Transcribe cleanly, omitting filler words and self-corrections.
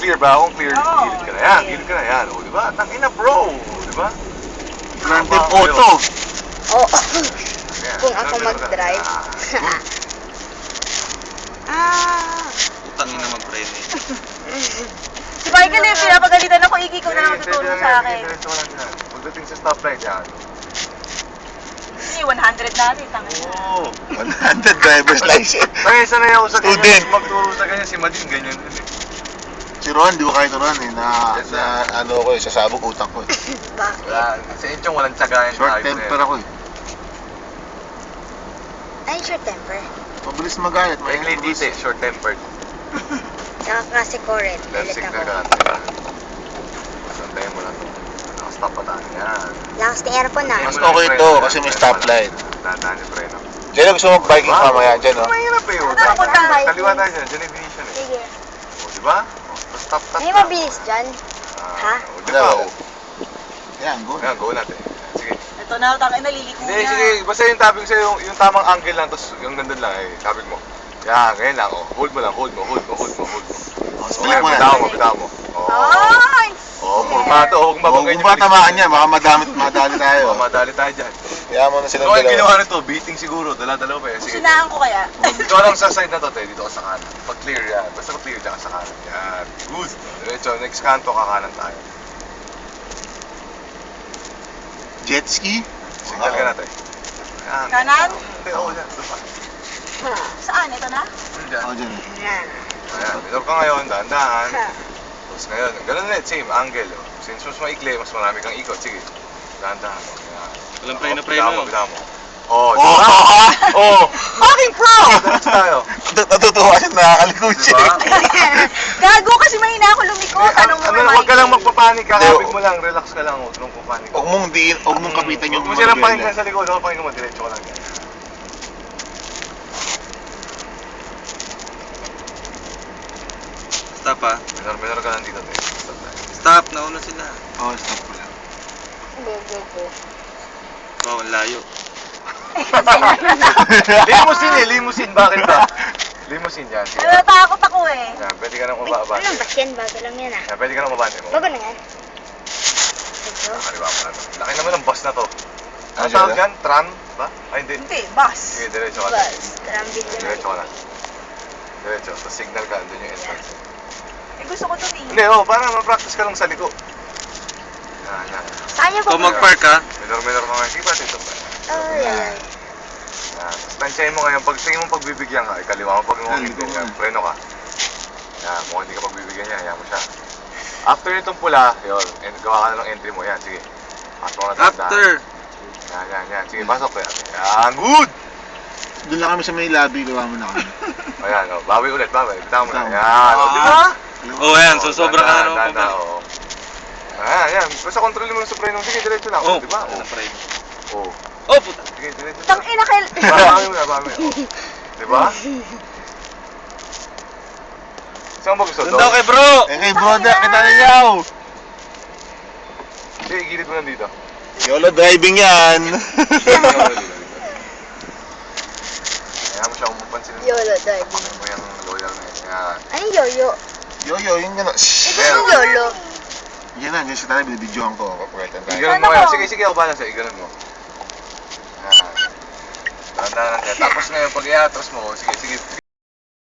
clear ba? Kung clear, gilid ka na yan. Gilid ka na yan. O, diba? Tangina bro. Diba? Grand Theft Auto. Oo. Kung ako mag-drive. Utang ina mag-preno eh. Si Michael yung pinapagalitan ako, Iki, ikaw na lang tutulong sa akin. Diretso ka lang yan. Pagdating sa stoplight yan. Hindi, 100 natin, tangin. Oo. 100 driver's license. Kaya sanay ako sa ganyan. Student. Magturo sa ganyan. Si Madin ganyan din eh. Si Ron, di ko kahit Ron eh, na ano ko eh, sasabog utak ko eh. Bakit? Wala. Sa Enchong walang tsagayan. Short temper ako eh. Ay, short temper. Mabilis magalit. May ladies eh. Short tempered. Saka klase ko rin. Left Galit signal ako. ka. Santayin mo lang. Nakastop pa tayo. Yan. Lakas ng aircon na. Mas okay ito kasi may stoplight. Tandaan yung preno. Diyan na gusto mo mag-biking mamaya dyan oh. Mahirap eh. Ano na punta? Kaliwa tayo dyan. Dyan yung vision eh. Sige. O, diba? O, stop. May mabilis dyan. Ha? O, diba? O. Yan, go. Ayan, go natin. Sige. Ito na, tangin, naliliko Hindi, niya. sige. Basta yung topic sa'yo, yung tamang angle lang, tapos yung gandun lang eh. Topic mo. Yan, ganyan lang. O, hold mo lang. Hold mo. Split mo na. Bitaw mo. Ay! Oo, formato. Huwag mabagay Kung ba tamaan niya, baka madali tayo. Madali tayo dyan. Kaya mo na silang Ano yung ginawa dalawa. nito? Beating siguro. Dala-dalawa pa yan. Sige. Sunahan ko kaya. Ikaw lang sa side na to, te. Dito ka sa kanan. Pag clear yan. Basta pag clear dyan ka sa kanan. Yan. Good. Diretso. Next kanto, kakanan tayo. Jet ski? Signal ka natin. Yan. Kanan? Hindi, oo. Yan. Doon pa. Saan? Ito na? Dyan. Oo, dyan. Yan. Ayan. Minor ka ngayon. Dahan-dahan. Tapos ngayon. Ganun ulit. Same angle. Oh. Since mas maikli, mas marami kang ikot. Sige. Dahan-dahan. Oh. Yan. Walang Bitaw mo. Oh, Oh! diba? Oh! Fucking pro! Diretso tayo. Natutuwa siya, nakakalikot siya. Diba? Gago kasi mahina ako lumikot. Anong Huwag ka lang magpapanik, kakapit mo lang, relax ka lang, huwag mong papanik. Huwag mong kapitan yung Huwag mo silang pakinggan sa likod, huwag pakinggan mo, diretso ka lang yan. Stop ah. Minor ka lang dito, te. Stop na. Stop, nauna sila. Oo, stop ko lang. Go, go, go. Wow, ang layo. Limousine, bakit ba? Limousine yan, sige. Natakot ako eh. Yan, pwede ka nang Ay, umabante. anong bas yan? Bago lang yan ah. Yan, pwede ka nang umabante mo. Bago na yan. Ito. Kaliwa mo na to. Laki naman ng bus na to. Ano Ah, tawag dyan? dyan? Tran? Ba? Ay, hindi. Hindi, bus. Sige, diretso ka lang. Bus. Trambil yan. Diretso ka lang. Diretso, tapos signal ka, andun yung entrance. Eh, gusto ko ito eh. Hindi, para ma-practice ka lang sa liko. Yan. Saan yung Ikaw mag-park ah. Minor ka nga. Sige ba, dito ba? Ay, ay, ay. Yan. Tansyahin mo ngayon. Pag tingin mo pagbibigyan ka, ikaliwa mo. Pag mo hindi yan, preno ka. Yan, mukhang hindi ka pagbibigyan niya, hayaan mo siya. After itong pula, yun, gawa ka na ng entry mo. Yan, sige. Pasok na tayo. After. Yan. Sige, pasok ko yan. Yan, good! Doon lang kami sa may lobby, gawa mo na kami. Ayan, bawi ulit, bawi. Bitaw mo na. Bitaw. Yan, o, di ba? Oh, ayan, so sobra ka na naman Tanda, oo. Ayan. Basta kontrolin mo lang sa preno. Sige, diretso lang. Oh, Di ba? ano frame? Oo. Oh, puta. Sige, diretso lang. Tangina kail... Bawi mo na. Di ba? Saan mo gusto? Doon daw kay bro. Kay bro, kita niyaw! Sige, gilid mo lang dito. YOLO driving yan. Kaya mo siya umupansin. YOLO driving. Ano mo yung loyal na yun. Yan. Ay, yoyo. Yo, yung gano'n. Ito yung YOLO. Yan na, dyan siya tayo, binibidyohan ko. Papagalitan tayo. Iganon mo ngayon. Sige, ako pala sa'yo. Iganon mo. Yan. Tanda na. Tapos ngayon, pag i-atras mo, sige.